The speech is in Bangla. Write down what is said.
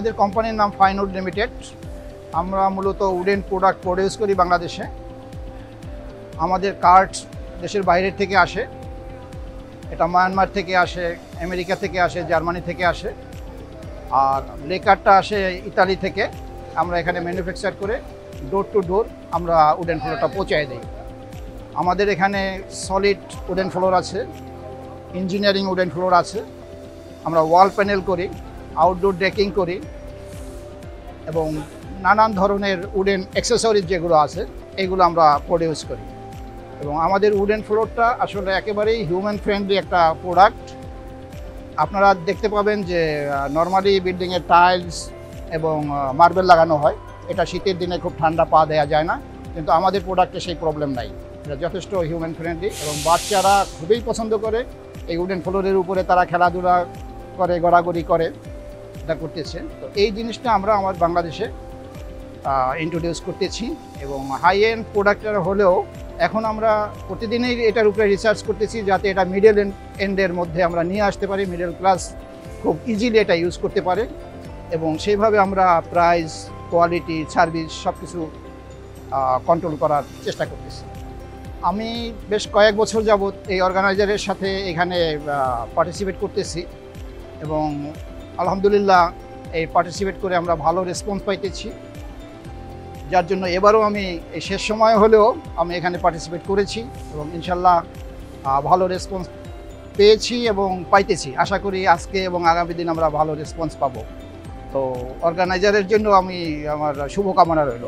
আমাদের কোম্পানির নাম ফাইনউড লিমিটেড। আমরা মূলত উডেন প্রোডাক্ট প্রডিউস করি বাংলাদেশে। আমাদের কাঠ দেশের বাইরের থেকে আসে, এটা মায়ানমার থেকে আসে, আমেরিকা থেকে আসে, জার্মানি থেকে আসে। আর লেকারটা আসে ইতালি থেকে। আমরা এখানে ম্যানুফ্যাকচার করে ডোর টু ডোর আমরা উডেন ফ্লোরটা পৌঁছায় দিই। আমাদের এখানে সলিড উডেন ফ্লোর আছে, ইঞ্জিনিয়ারিং উডেন ফ্লোর আছে। আমরা ওয়াল প্যানেল করি, আউটডোর ডেকিং করি এবং নানান ধরনের উডেন অ্যাক্সেসরিজ যেগুলো আছে এগুলো আমরা প্রডিউস করি। এবং আমাদের উডেন ফ্লোরটা আসলে একেবারেই হিউম্যান ফ্রেন্ডলি একটা প্রোডাক্ট। আপনারা দেখতে পাবেন যে নর্মালি বিল্ডিংয়ের টাইলস এবং মার্বেল লাগানো হয়, এটা শীতের দিনে খুব ঠান্ডা পা দেওয়া যায় না, কিন্তু আমাদের প্রোডাক্টে সেই প্রবলেম নাই। এটা যথেষ্ট হিউম্যান ফ্রেন্ডলি এবং বাচ্চারা খুবই পছন্দ করে এই উডেন ফ্লোরের উপরে তারা খেলাধুলা করে, গড়াগড়ি করে, এটা করতেছে। তো এই জিনিসটা আমরা আমার বাংলাদেশে ইন্ট্রোডিউস করতেছি এবং হাই এন্ড প্রোডাক্টের হলেও এখন আমরা প্রতিদিনই এটার উপরে রিসার্চ করতেছি যাতে এটা মিডল এন্ডের মধ্যে আমরা নিয়ে আসতে পারি, মিডল ক্লাস খুব ইজিলি এটা ইউজ করতে পারে এবং সেইভাবে আমরা প্রাইস, কোয়ালিটি, সার্ভিস সব কিছু কন্ট্রোল করার চেষ্টা করতেছি। আমি বেশ কয়েক বছর যাবত এই অর্গানাইজারের সাথে এখানে পার্টিসিপেট করতেছি এবং আলহামদুলিল্লাহ এই পার্টিসিপেট করে আমরা ভালো রেসপন্স পাইতেছি, যার জন্য এবারও আমি এই শেষ সময় হলেও আমি এখানে পার্টিসিপেট করেছি এবং ইনশাল্লাহ ভালো রেসপন্স পেয়েছি এবং পাইতেছি। আশা করি আজকে এবং আগামী দিন আমরা ভালো রেসপন্স পাবো। তো অর্গানাইজারের জন্য আমি আমার শুভকামনা রইল।